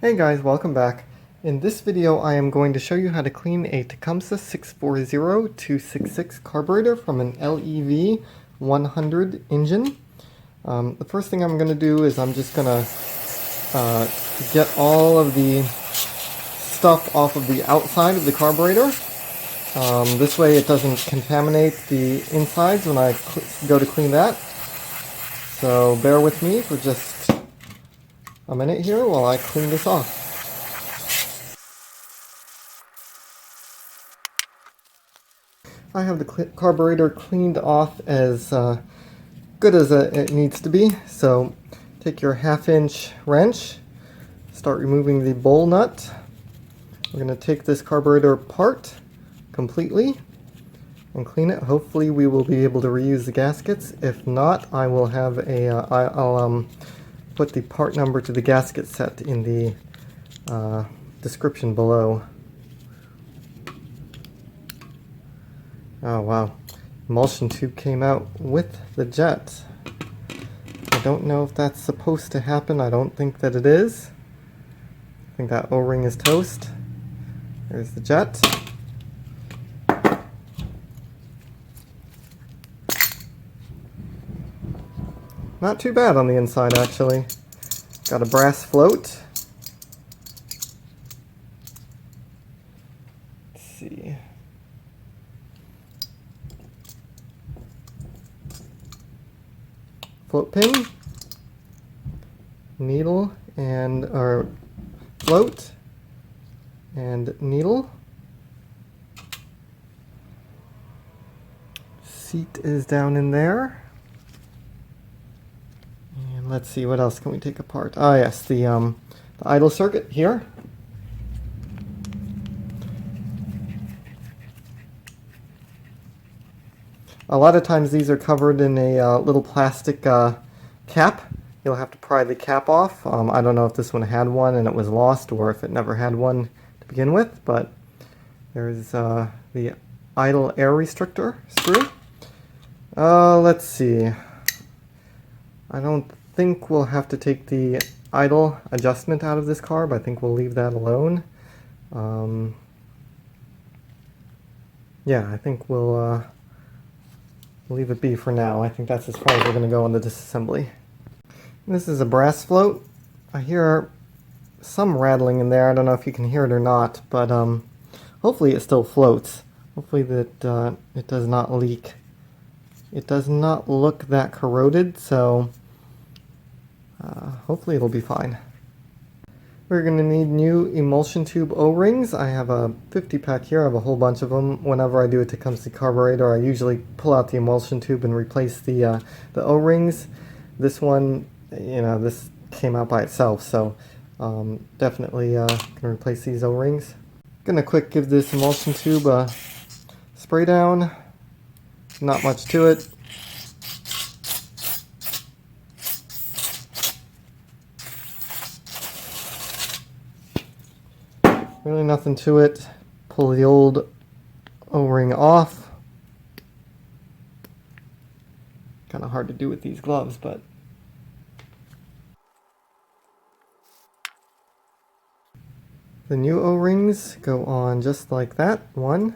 Hey guys, welcome back. In this video I am going to show you how to clean a Tecumseh 640266 carburetor from an LEV 100 engine. The first thing I'm going to do is I'm just going to get all of the stuff off of the outside of the carburetor. This way it doesn't contaminate the insides when I go to clean that. So bear with me for just a minute here while I clean this off. I have the carburetor cleaned off as good as it needs to be. So take your 1/2-inch wrench, start removing the bowl nut. We're going to take this carburetor apart completely and clean it. Hopefully we will be able to reuse the gaskets. If not, I will have I'll put the part number to the gasket set in the description below. Oh wow, emulsion tube came out with the jet. I don't know if that's supposed to happen. I don't think that it is. I think that O-ring is toast. There's the jet. Not too bad on the inside, actually. Got a brass float. Let's see. Float pin, needle, or float, and needle. Seat is down in there. Let's see, what else can we take apart? Ah, yes, the idle circuit here. A lot of times these are covered in a little plastic cap. You'll have to pry the cap off. I don't know if this one had one and it was lost, or if it never had one to begin with, but there's the idle air restrictor screw. Let's see. I don't think we'll have to take the idle adjustment out of this carb. I think we'll leave that alone. Yeah, I think we'll leave it be for now. I think that's as far as we're going to go on the disassembly. This is a brass float. I hear some rattling in there. I don't know if you can hear it or not, but hopefully it still floats. Hopefully that it does not leak. It does not look that corroded, so hopefully it'll be fine. We're going to need new emulsion tube O-rings. I have a 50-pack here. I have a whole bunch of them. Whenever I do a Tecumseh carburetor, I usually pull out the emulsion tube and replace the O-rings. This one, you know, this came out by itself, so definitely going to replace these O-rings. Going to quick give this emulsion tube a spray down. Not much to it. Really nothing to it. Pull the old O-ring off. Kind of hard to do with these gloves, but the new O-rings go on just like that. 1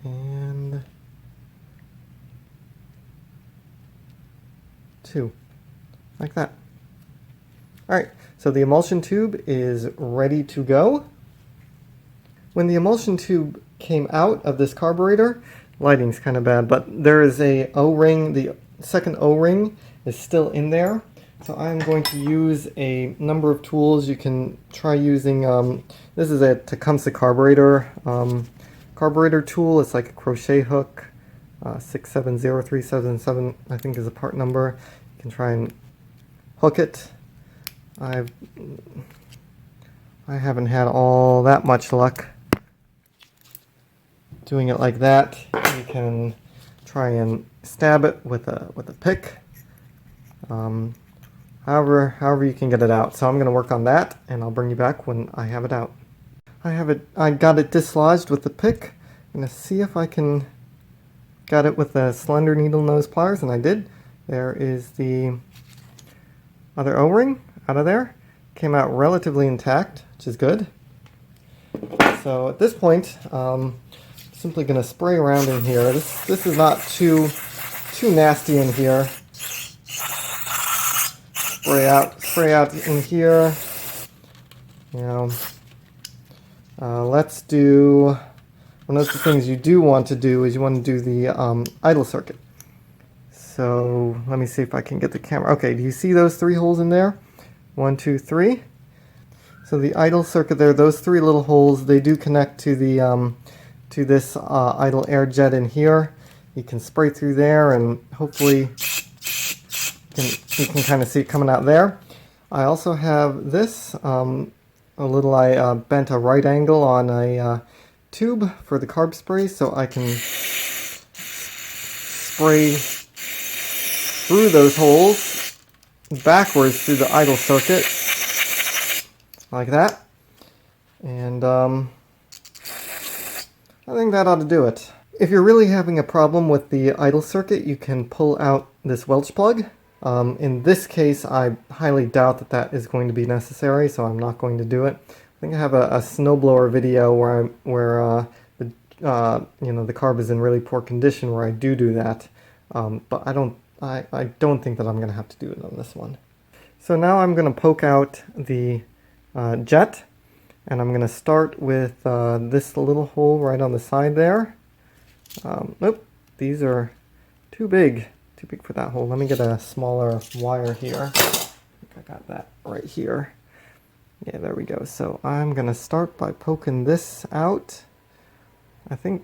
and 2, like that. Alright, so the emulsion tube is ready to go. When the emulsion tube came out of this carburetor, lighting's kind of bad, but there is a O-ring, the second O-ring is still in there. So I'm going to use a number of tools. You can try using, this is a Tecumseh carburetor tool. It's like a crochet hook, 670377 I think is the part number. You can try and hook it. I haven't had all that much luck doing it like that. You can try and stab it with a pick. However you can get it out. So I'm going to work on that, and I'll bring you back when I have it out. I got it dislodged with the pick. I'm going to see if I can got it with the slender needle nose pliers, and I did. There is the other O-ring out of there. Came out relatively intact, which is good. So at this point, simply going to spray around in here. This is not too nasty in here. Spray out in here. You know, let's do, one of the things you do want to do is you want to do the idle circuit. So let me see if I can get the camera. Okay, do you see those 3 holes in there? 1, 2, 3. So the idle circuit there, those 3 little holes, they do connect to the to this idle air jet in here. You can spray through there, and hopefully you can kind of see it coming out there. I also have this I bent a right angle on a tube for the carb spray, so I can spray through those holes backwards through the idle circuit like that, and I think that ought to do it. If you're really having a problem with the idle circuit, you can pull out this Welch plug. In this case, I highly doubt that that is going to be necessary, so I'm not going to do it. I think I have a snowblower video where the carb is in really poor condition where I do that, but I don't think that I'm going to have to do it on this one. So now I'm going to poke out the jet, and I'm going to start with this little hole right on the side there. Nope, these are too big for that hole. Let me get a smaller wire here. I think I got that right here. Yeah, there we go. So I'm going to start by poking this out.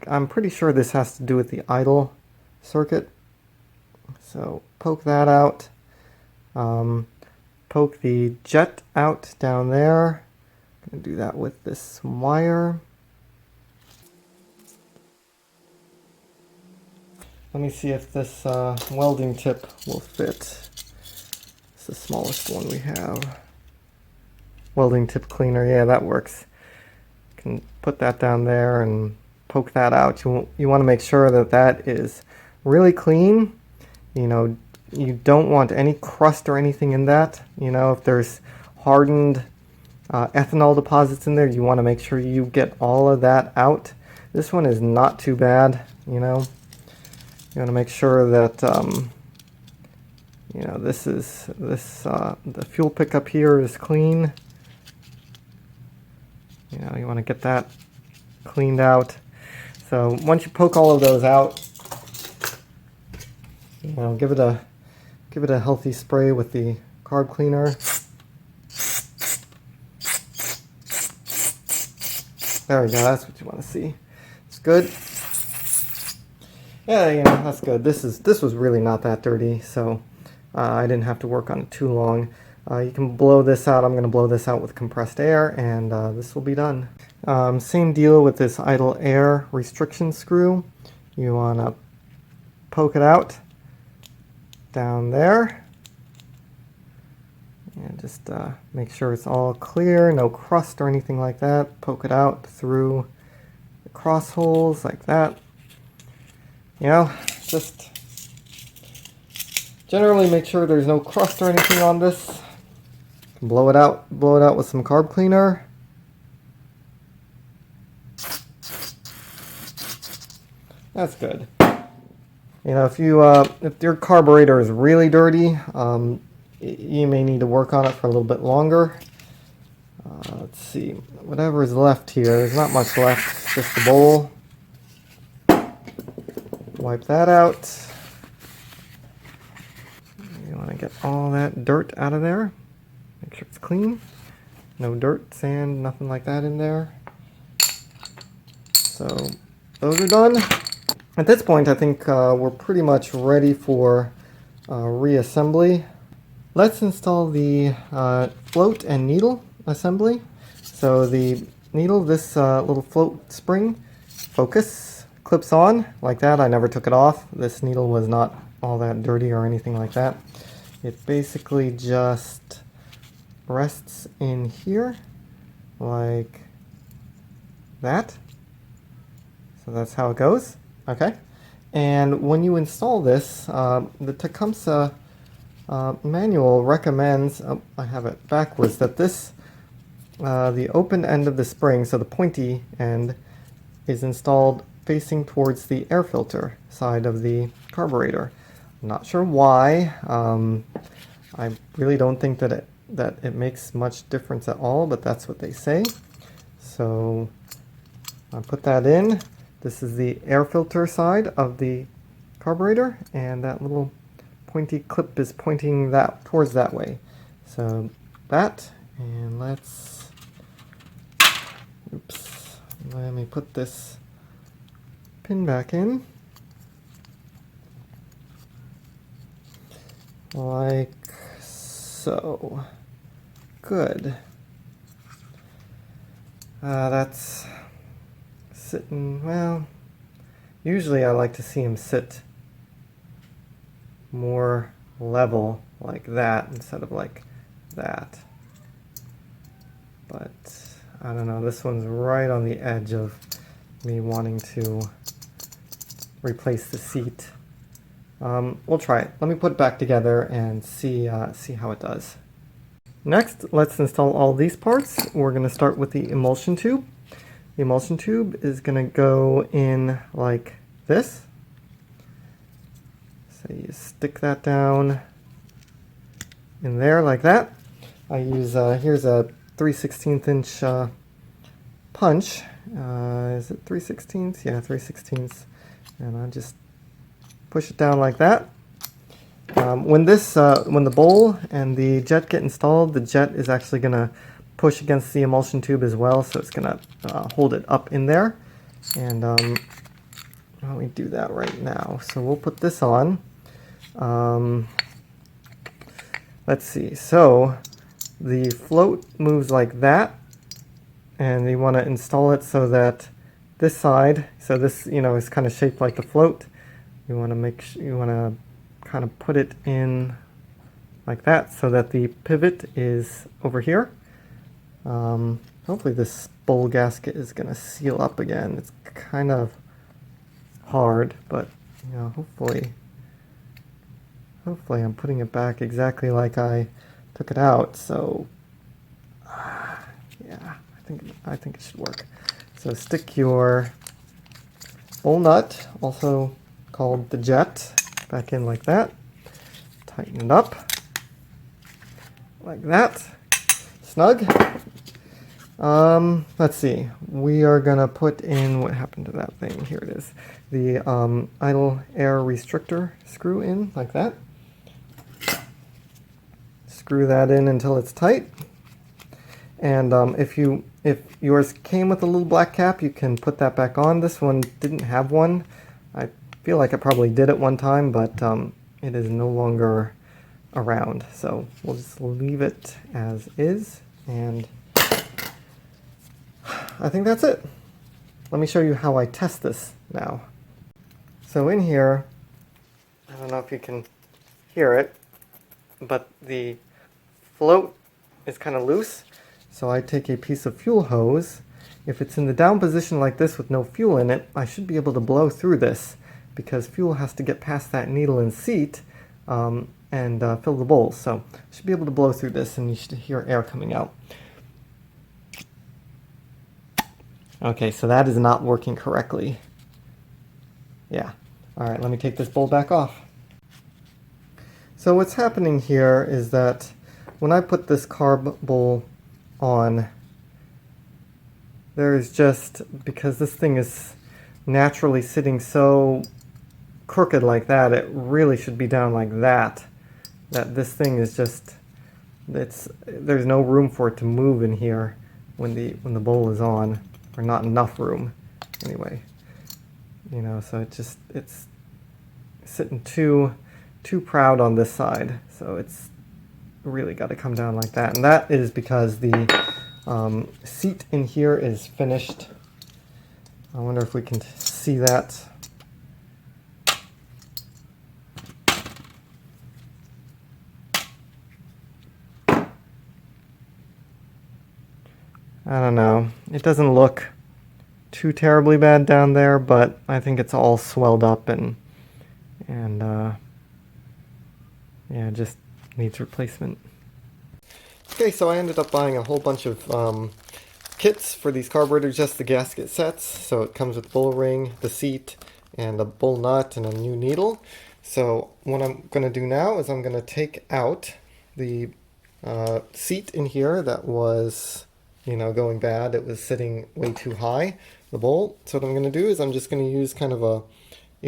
I'm pretty sure this has to do with the idle circuit. So poke that out. Poke the jet out down there. I'm going to do that with this wire. Let me see if this welding tip will fit. It's the smallest one we have. Welding tip cleaner, yeah, that works. You can put that down there and poke that out. You want to make sure that that is really clean. You know, you don't want any crust or anything in that. You know, if there's hardened ethanol deposits in there, you want to make sure you get all of that out. This one is not too bad, you know. You want to make sure that you know, the fuel pickup here is clean. You know, you want to get that cleaned out. So once you poke all of those out, you know, give it a healthy spray with the carb cleaner. There we go. That's what you want to see. It's good. Yeah, you know, that's good. This was really not that dirty, so I didn't have to work on it too long. You can blow this out. I'm going to blow this out with compressed air, and this will be done. Same deal with this idle air restriction screw. You want to poke it out down there, and just make sure it's all clear, no crust or anything like that. Poke it out through the cross holes like that. You know, just generally make sure there's no crust or anything on this. Blow it out with some carb cleaner. That's good. You know, if your carburetor is really dirty, you may need to work on it for a little bit longer. Let's see, whatever is left here, there's not much left, it's just the bowl. Wipe that out. You want to get all that dirt out of there. Make sure it's clean. No dirt, sand, nothing like that in there. So those are done. At this point, I think we're pretty much ready for reassembly. Let's install the float and needle assembly. So the needle, this little float spring, focus, clips on like that. I never took it off. This needle was not all that dirty or anything like that. It basically just rests in here like that. So that's how it goes. Okay. And when you install this, the Tecumseh Manual recommends, oh, I have it backwards, that this, the open end of the spring, so the pointy end, is installed facing towards the air filter side of the carburetor. I'm not sure why. I really don't think that it makes much difference at all, but that's what they say. So I'll put that in. This is the air filter side of the carburetor, and that little pointy clip is pointing that towards that way. So that, and let's, oops, let me put this pin back in. Like so. Good. That's sitting, well, usually I like to see him sit more level like that instead of like that. But I don't know, this one's right on the edge of me wanting to replace the seat. We'll try it. Let me put it back together and see how it does. Next, let's install all these parts. We're going to start with the emulsion tube. The emulsion tube is going to go in like this. So you stick that down in there like that. I use, here's a 3/16 inch punch. Is it 3/16? Yeah, 3/16. And I just push it down like that. When the bowl and the jet get installed, the jet is actually going to push against the emulsion tube as well, so it's going to hold it up in there. And why don't we do that right now? So we'll put this on. Let's see. So the float moves like that, and you want to install it so that this side, so this is kind of shaped like the float. You want to kind of put it in like that so that the pivot is over here. Hopefully this bowl gasket is going to seal up again. It's kind of hard, but hopefully I'm putting it back exactly like I took it out. So yeah, I think it should work. So stick your bowl nut, also called the jet, back in like that. Tighten it up like that. Snug. Let's see. We are gonna put in, what happened to that thing? Here it is. The idle air restrictor screw in like that. Screw that in until it's tight. And if yours came with a little black cap, you can put that back on. This one didn't have one. I feel like I probably did at one time, but it is no longer around. So we'll just leave it as is, and I think that's it. Let me show you how I test this now. So in here, I don't know if you can hear it, but the float is kind of loose. So I take a piece of fuel hose. If it's in the down position like this with no fuel in it, I should be able to blow through this, because fuel has to get past that needle and seat and fill the bowl. So I should be able to blow through this, and you should hear air coming out. Okay, so that is not working correctly. Yeah. All right, let me take this bowl back off. So what's happening here is that when I put this carb bowl on, there is just, because this thing is naturally sitting so crooked like that, it really should be down like that. That this thing is just, there's no room for it to move in here when the bowl is on, or not enough room anyway. So it's sitting too proud on this side, so it's really got to come down like that. And that is because the seat in here is finished. I wonder if we can see that. I don't know. It doesn't look too terribly bad down there, but I think it's all swelled up and yeah, just needs replacement. Okay, so I ended up buying a whole bunch of kits for these carburetors, just the gasket sets. So it comes with bull ring, the seat, and a bull nut and a new needle. So what I'm going to do now is I'm going to take out the seat in here that was, going bad. It was sitting way too high, the bolt. So what I'm going to do is I'm just going to use kind of a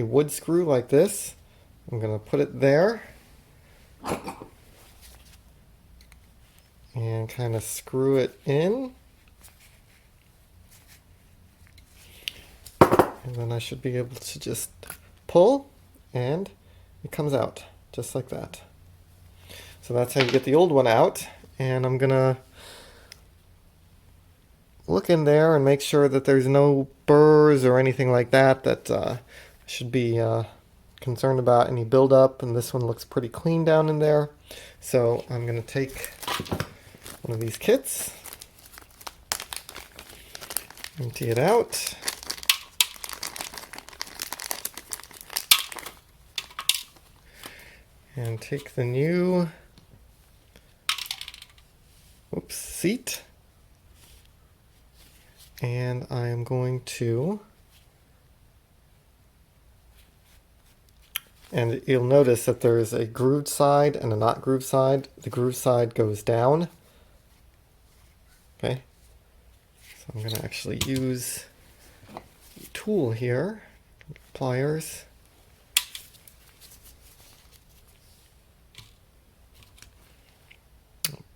wood screw like this. I'm going to put it there and kind of screw it in. And then I should be able to just pull and it comes out just like that. So that's how you get the old one out. And I'm gonna look in there and make sure that there's no burrs or anything like that I should be concerned about any buildup. And this one looks pretty clean down in there. So I'm gonna take one of these kits, empty it out. And take the new seat, and I am going to, and you'll notice that there's a grooved side and a not grooved side. The grooved side goes down. Okay, so I'm going to actually use a tool here, pliers.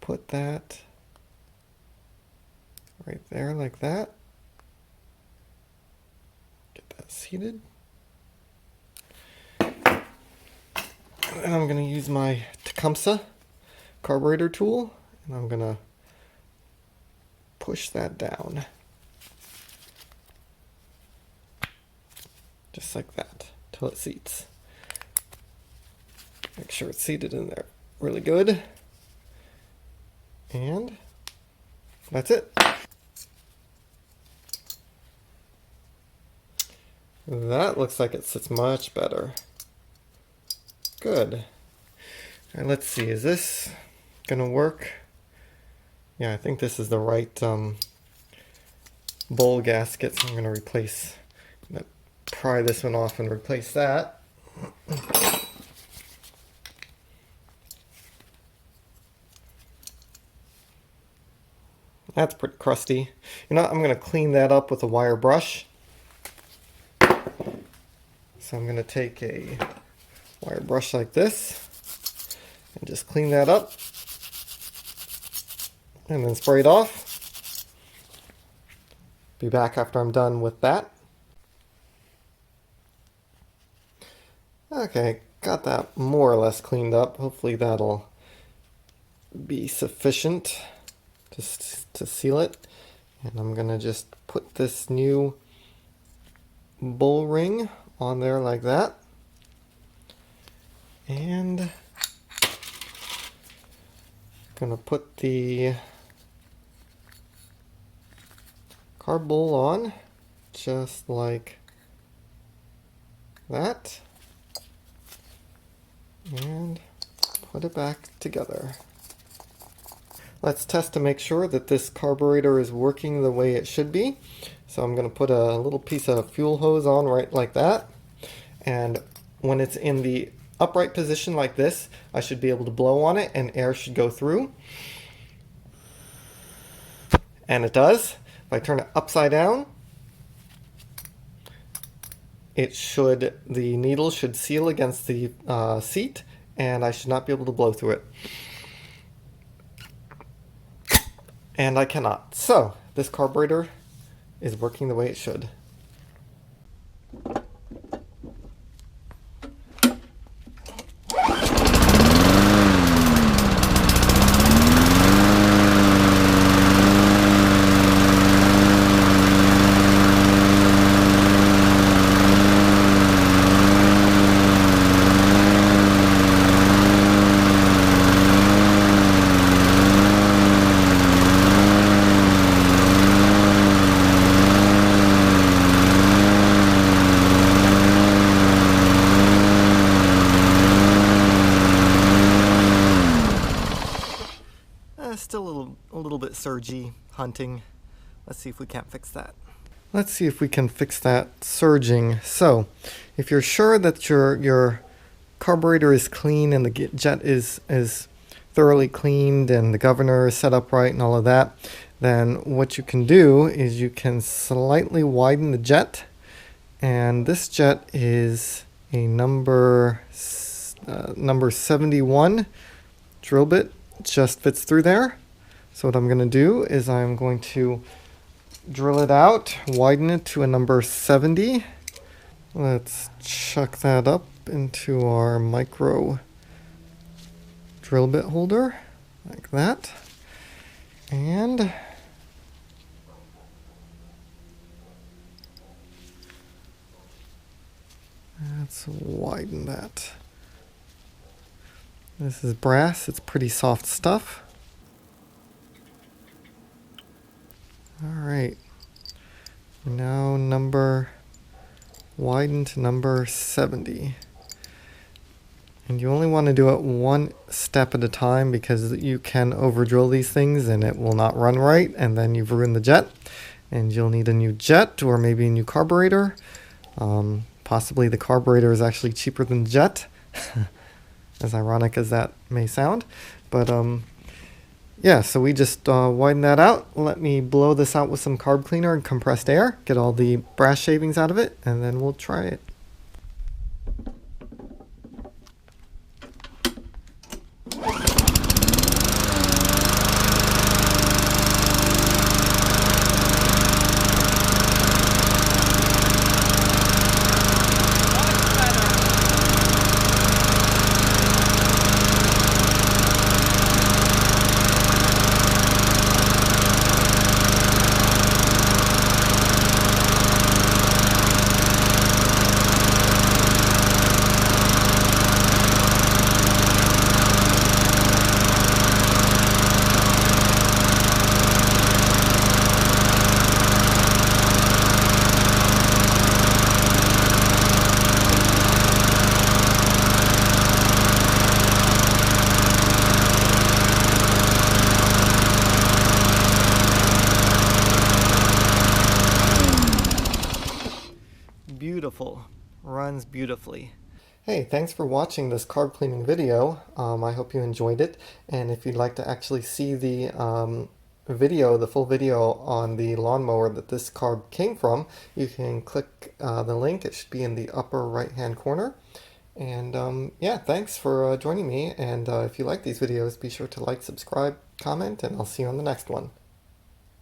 Put that right there like that. Get that seated. And I'm going to use my Tecumseh carburetor tool, and I'm going to push that down. Just like that, till it seats. Make sure it's seated in there really good. And that's it. That looks like it sits much better. Good. All right, let's see. Is this gonna work? Yeah, I think this is the right bowl gasket. So I'm gonna pry this one off and replace that. That's pretty crusty. I'm going to clean that up with a wire brush. So I'm going to take a wire brush like this and just clean that up and then spray it off. Be back after I'm done with that. Okay, got that more or less cleaned up. Hopefully that'll be sufficient to seal it. And I'm gonna just put this new bull ring on there like that, and gonna put the carb bowl on just like that and put it back together. Let's test to make sure that this carburetor is working the way it should be. So I'm going to put a little piece of fuel hose on right like that. And when it's in the upright position like this, I should be able to blow on it and air should go through. And it does. If I turn it upside down, the needle should seal against the seat and I should not be able to blow through it. And I cannot. So this carburetor is working the way it should. Still a little bit surgy, hunting. Let's see if we can't fix that. Let's see if we can fix that surging. So, if you're sure that your carburetor is clean and the jet is thoroughly cleaned and the governor is set up right and all of that, then what you can do is you can slightly widen the jet. And this jet is a number 71 drill bit. Just fits through there. So what I'm going to do is I'm going to drill it out, widen it to a number 70. Let's chuck that up into our micro drill bit holder like that. And let's widen that. This is brass, it's pretty soft stuff. Alright, now widen to number 70. And you only want to do it one step at a time because you can over drill these things and it will not run right, and then you've ruined the jet. And you'll need a new jet or maybe a new carburetor. Possibly the carburetor is actually cheaper than the jet. As ironic as that may sound. But yeah, so we just widen that out. Let me blow this out with some carb cleaner and compressed air, get all the brass shavings out of it, and then we'll try it. Beautiful. Runs beautifully. Hey, thanks for watching this carb cleaning video. I hope you enjoyed it. And if you'd like to actually see the the full video on the lawnmower that this carb came from, you can click the link. It should be in the upper right hand corner. And yeah, thanks for joining me. And if you like these videos, be sure to like, subscribe, comment, and I'll see you on the next one.